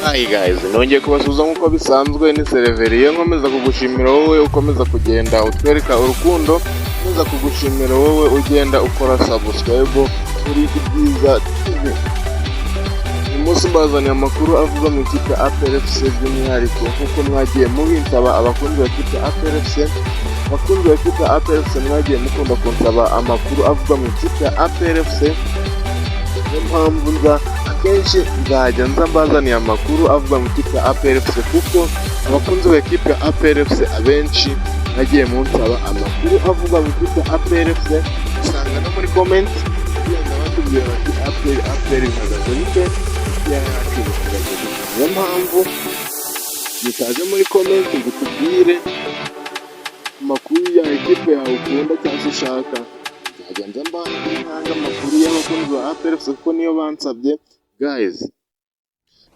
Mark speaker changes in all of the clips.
Speaker 1: Hi guys, nongeye kubasuhuza nk'uko bisanzwe ni Sereveriye nkomeza kugushimira wowe ukomeza kugenda utwereka urukundo, nkomeza kugushimira wowe ugenda ukora subscribe kuri Ibyiza TV. Uyu munsi mbazaniye amakuru avuga mu ikipe ya APR FC by'umwihariko nk'uko mwagiye mubinsaba abakunzi b'ikipe ya APR FC. Abakunzi b'ikipe ya APR FC mwagiye mukunda kunsaba amakuru avuga mu ikipe ya APR FC. Niyo mpamvu akenshi nzajya mbazaniye amakuru avuga mu ikipe ya APR FC kuko abakunzi b'ikipe ya APR FC abenshi bagiye munsaba amakuru avuga mu ikipe ya APR FC. Usanga no muri comment bagenda batubwira bati APR ihagaze bite, yacu ihagaze bite. Niyo mpamvu mutaje muri comment ngo tubwire amakuru ya ikipe yawe ukunda cyangwa se ushaka. Nzajya mbahanga amakuru y'abakunzi ba APR FC kuko niyo bansabye. Guys,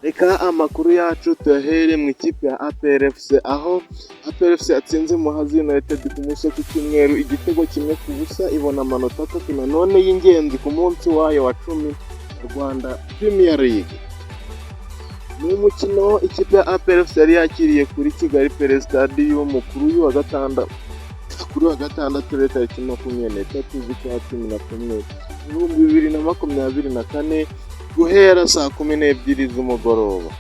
Speaker 1: reka amakuru yacu tuyahere mu ikipe ya APR FC, aho APR FC yatsinze Muhazi United ku munsi ku cyumweru igitego kimwe ku busa, ibona amanota 3 nanone y'ingenzi ku munsi wayo wa 10 Rwanda Premier League. Mu mukino ikipe ya APR FC yari yakiriye kuri Kigali Pele Stadium kuri uyu wa gatandatu tariki 23 z'ukwa 11 2024 guhera saa 12 z'umugoroba.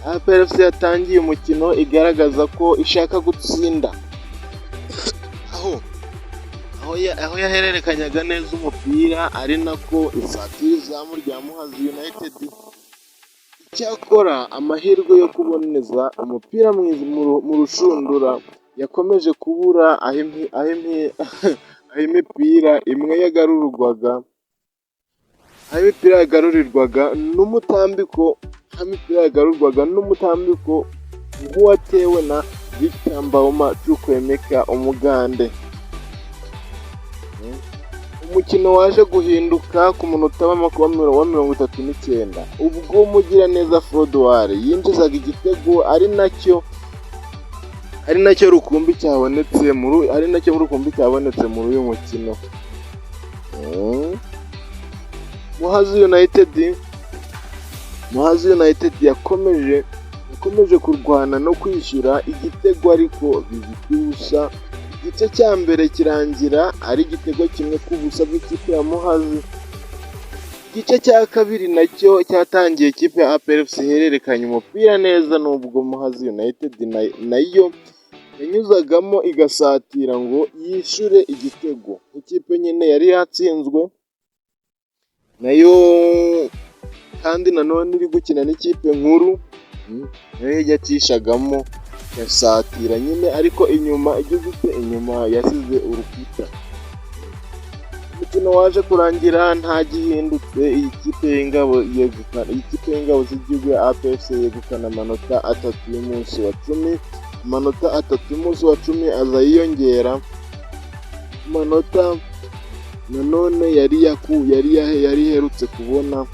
Speaker 1: APR FC yatangiye umukino igaragaza ko ishaka gutsinda, aho yahererekanyaga neza umupira ari nako isatira izamu rya Muhazi United. Icyakora amahirwe yo kuboneza umupira mu rushundura yakomeje kubura aho imipira imwe yagarurirwaga n'umutambiko nk'uwatewe na Victor Mbauma Chukwemeka Umugande. Umukino waje guhinduka ku munota wa 39 ubwo Mugiraneza Frodoir yinjizaga igitego ari nacyo rukumbi cyabonetse muri uyu mukino. Muhazi United yakomeje kurwana no kwishyura igitego ariko bibyusa. Igice cya mbere kirangira ari igitego kimwe ku busa bw'ikipe ya Muhazi. Igice cya kabiri nacyo cyatangiye ikipe ya APR FC ihererekanya umupira neza, nubwo Muhazi United nayo yanyuzagamo igasatira ngo yishyure igitego. Ikipe nyine yari yatsinzwe nayo kandi nanone iri gukina n'ikipe nkuru, nayo yacishagamo yasatira nyine, ariko inyuma yasize urukuta. Umukino waje kurangira nta gihindutse, iyi kipe y'ingabo z'igihugu ya APR FC yegukana amanota 3 y'umunsi wa 10. Amanota 3 y'umunsi wa 10 aza yiyongera ku manota nanone yari iherutse kubona,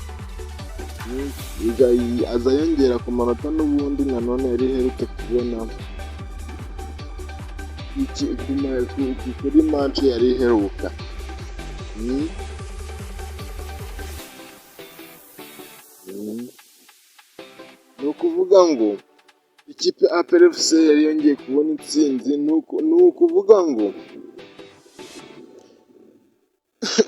Speaker 1: aza yongera ku manota n'ubundi nanone yari iherutse kubona kuri match yari iheruka. Ni ukuvuga ngo ikipe APR FC yari yongeye kubona intsinzi. Ni ukuvuga ngo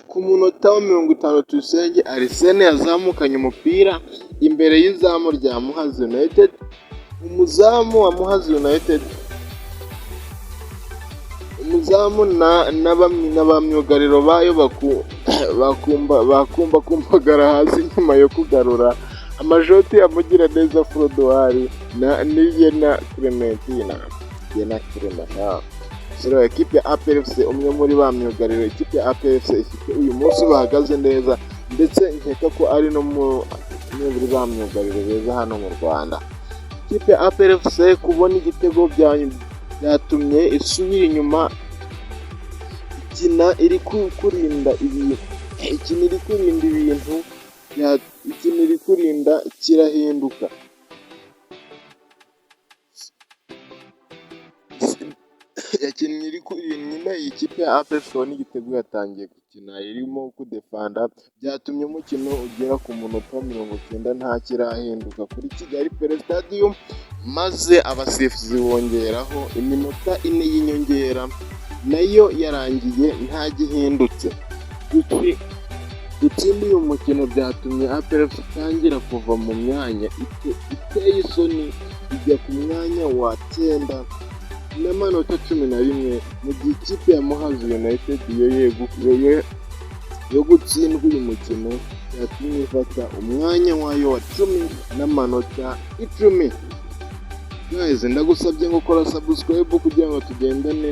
Speaker 1: ku munota wa 50 Tuyisenge Arsene yazamukanye umupira imbere y'izamu rya Muhazi United. Umuzamu wa Muhazi United, n'abamyugariro bayo bakumbagara hasi nyuma yo kugarura amajoti ya Mugiraneza Frodoir na Clementina. Sero ekipe ya APR FC, umwe muri ba myugariro ikipe ya APR FC ifite uyu munsi bahagaze neza, ndetse nkeka ko ari no muri ba myugariro beza hano mu Rwanda. Ikipe ya APR FC kubona igitego byatumye isubira inyuma, ikina iri kurinda kirahinduka. yakinnye nyine iyi kipe ya APR FCO n'igitego yatangiye gukina irimo kudefanda, byatumye umukino ugera ku munota 90 nta kirahinduka kuri Kigali Pele Stadium, maze abasifuzi bongeraho iminota 4 y'inyongera nayo yarangiye nta gihindutse. Gutsinda uyu mukino byatumye APR FC itangira kuva mu myanya iteye isoni ijya ku mwanya wa 9 n'amanota 11, mu gihe ikipe ya Muhazi United yo gutsindwa uyu mukino yatumye ifata umwanya wayo wa 10 n'amanota 10. Guys, ndagusabye ngo kora subscribe kugira ngo tugendane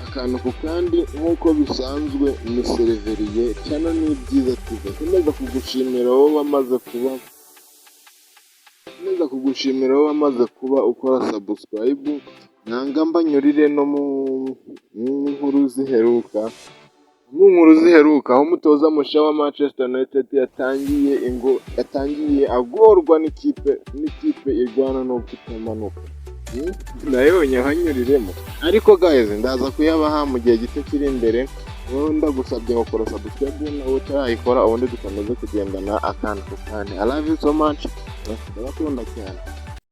Speaker 1: akantu ku kandi nk'uko bisanzwe. Ni Sereveriye cyane n'ibyiza tuza komeza kugushimira wowe wamaze kuba ukora subscribe. Nanga mbanyurire no mu nkuru ziheruka aho umutoza mushya wa Manchester United yatangiye agorwa n'ikipe irwana no kutamanuka. Nayo nyahanyuriremo, ariko guys ndaza kuyabaha mu gihe gito kiri imbere. Wowe ndagusabye ngo kora subscribe nawe utarayikora, ubundi dukomeze kugendana akantu ku kandi. I love you so much, ndabakunda cyane.